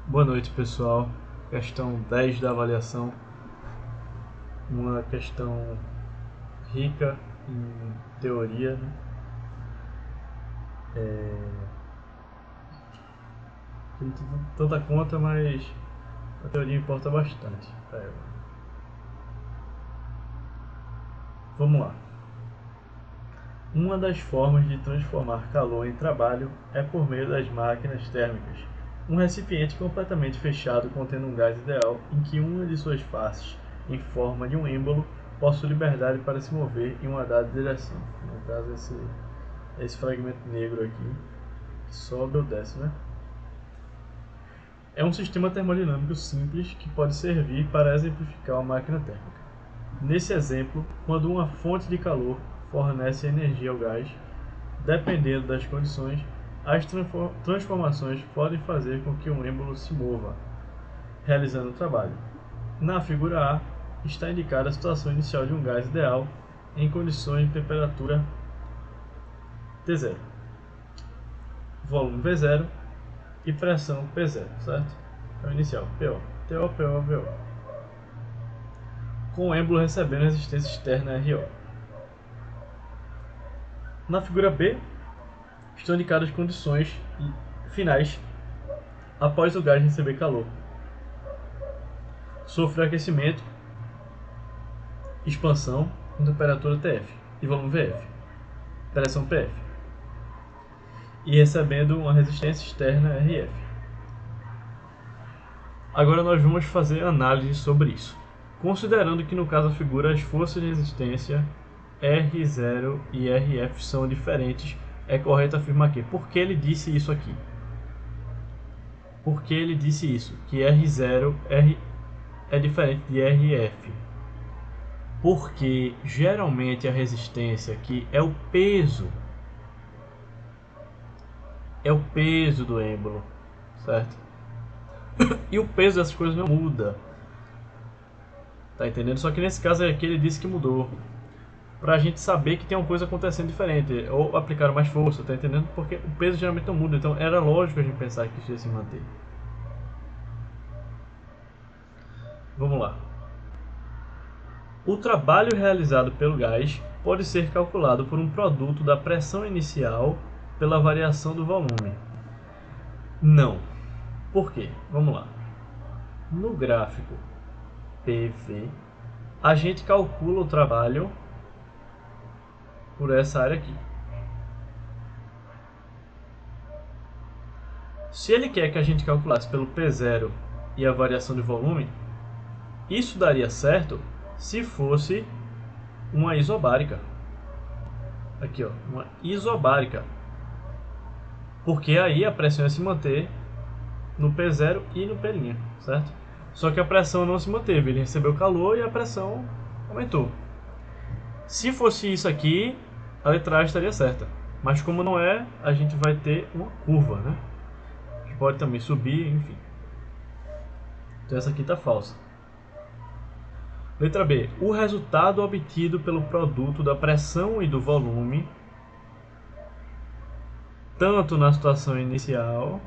Boa noite, pessoal. Questão 10 da avaliação. Uma questão rica em teoria, né? Não tem tanta conta, mas a teoria importa bastante para ela. Vamos lá. Uma das formas de transformar calor em trabalho é por meio das máquinas térmicas. Um recipiente completamente fechado contendo um gás ideal em que uma de suas faces, em forma de um êmbolo, possui liberdade para se mover em uma dada direção. No caso, esse fragmento negro aqui, que sobe ou desce, né? É um sistema termodinâmico simples que pode servir para exemplificar uma máquina térmica. Nesse exemplo, quando uma fonte de calor fornece energia ao gás, dependendo das condições, as transformações podem fazer com que um êmbolo se mova, realizando o trabalho. Na figura A, está indicada a situação inicial de um gás ideal em condições de temperatura T0, volume V0 e pressão P0, certo? É o inicial, PO, TO, PO, VO. Com o êmbolo recebendo resistência externa RO. Na figura B, estão indicadas as condições finais após o gás receber calor. Sofre aquecimento, expansão com temperatura TF e volume VF, pressão PF, e recebendo uma resistência externa RF. Agora nós vamos fazer análise sobre isso. Considerando que no caso da figura as forças de resistência R0 e RF são diferentes, é correto afirmar que por que ele disse isso aqui? Por que ele disse isso? Que R0 é diferente de RF. Porque geralmente a resistência aqui é o peso do êmbolo, certo? E o peso dessas coisas não muda, tá entendendo? Só que nesse caso aqui ele disse que mudou, pra gente saber que tem uma coisa acontecendo diferente, ou aplicaram mais força, tá entendendo? Porque o peso geralmente não muda, então era lógico a gente pensar que isso ia se manter. Vamos lá. O trabalho realizado pelo gás pode ser calculado por um produto da pressão inicial pela variação do volume. Não. Por quê? Vamos lá. No gráfico PV, a gente calcula o trabalho por essa área aqui. Se ele quer que a gente calculasse pelo P0 e a variação de volume, isso daria certo se fosse uma isobárica. Aqui, ó, uma isobárica. Porque aí a pressão ia se manter no P0 e no P', certo? Só que a pressão não se manteve, ele recebeu calor e a pressão aumentou. Se fosse isso aqui, a letra A estaria certa. Mas como não é, a gente vai ter uma curva, né? Que pode também subir, enfim. Então essa aqui está falsa. Letra B. O resultado obtido pelo produto da pressão e do volume, tanto na situação inicial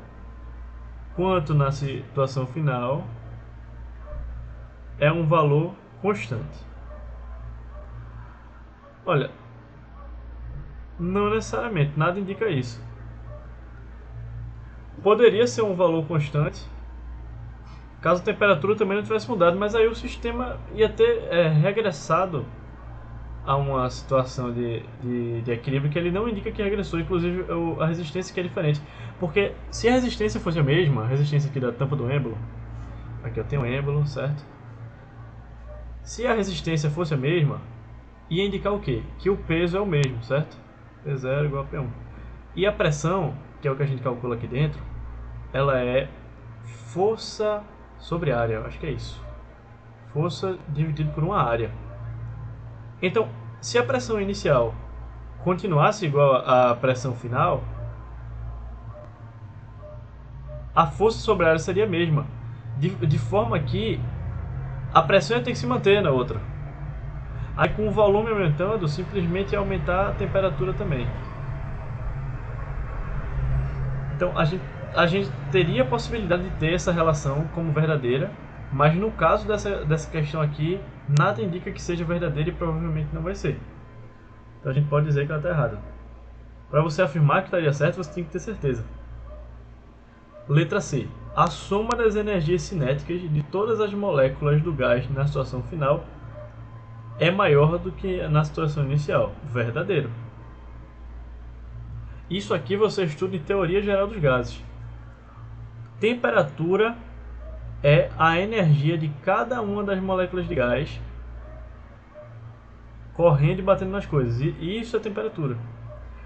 quanto na situação final, é um valor constante. Olha, não necessariamente, nada indica isso. Poderia ser um valor constante caso a temperatura também não tivesse mudado, mas aí o sistema ia ter regressado a uma situação de equilíbrio que ele não indica que regressou, inclusive a resistência que é diferente. Porque se a resistência fosse a mesma, a resistência aqui da tampa do êmbolo, aqui eu tenho um êmbolo, certo? Se a resistência fosse a mesma, ia indicar o quê? Que o peso é o mesmo, certo? P0 igual a P1. E a pressão, que é o que a gente calcula aqui dentro, ela é força sobre área, eu acho que é isso. Força dividido por uma área. Então, se a pressão inicial continuasse igual à pressão final, a força sobre a área seria a mesma. De forma que a pressão ia ter que se manter na outra. Aí com o volume aumentando, simplesmente ia aumentar a temperatura também. Então a gente a gente teria a possibilidade de ter essa relação como verdadeira, mas no caso dessa questão aqui, nada indica que seja verdadeira e provavelmente não vai ser. Então a gente pode dizer que ela está errada. Para você afirmar que estaria certo, você tem que ter certeza. Letra C. A soma das energias cinéticas de todas as moléculas do gás na situação final é maior do que na situação inicial. Verdadeiro. Isso aqui você estuda em teoria geral dos gases. Temperatura é a energia de cada uma das moléculas de gás correndo e batendo nas coisas. E isso é temperatura.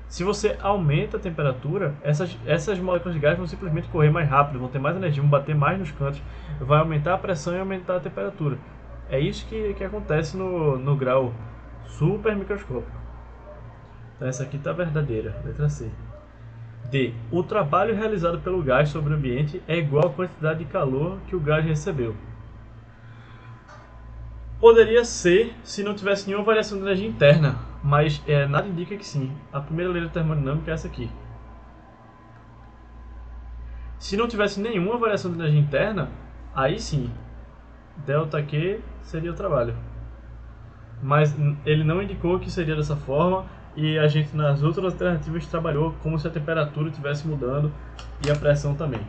Se você aumenta a temperatura, essas moléculas de gás vão simplesmente correr mais rápido, vão ter mais energia, vão bater mais nos cantos, vai aumentar a pressão e aumentar a temperatura. É isso que acontece no grau super microscópico. Então essa aqui está verdadeira, letra C. D. O trabalho realizado pelo gás sobre o ambiente é igual à quantidade de calor que o gás recebeu. Poderia ser se não tivesse nenhuma variação de energia interna, mas nada indica que sim. A primeira lei da termodinâmica é essa aqui. Se não tivesse nenhuma variação de energia interna, aí sim, ΔQ seria o trabalho. Mas ele não indicou que seria dessa forma, e a gente nas outras alternativas trabalhou como se a temperatura estivesse mudando e a pressão também.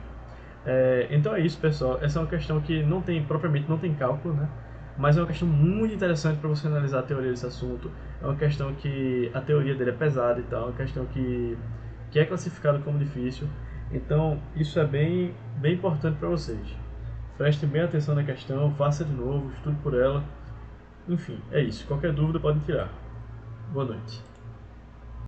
Então é isso, pessoal. Essa é uma questão que propriamente não tem cálculo, né? Mas é uma questão muito interessante para você analisar a teoria desse assunto. É uma questão que a teoria dele é pesada e tal, é uma questão que é classificada como difícil. Então isso é bem importante para vocês. Prestem bem atenção na questão, faça de novo, estude por ela. Enfim, é isso. Qualquer dúvida pode tirar. Boa noite.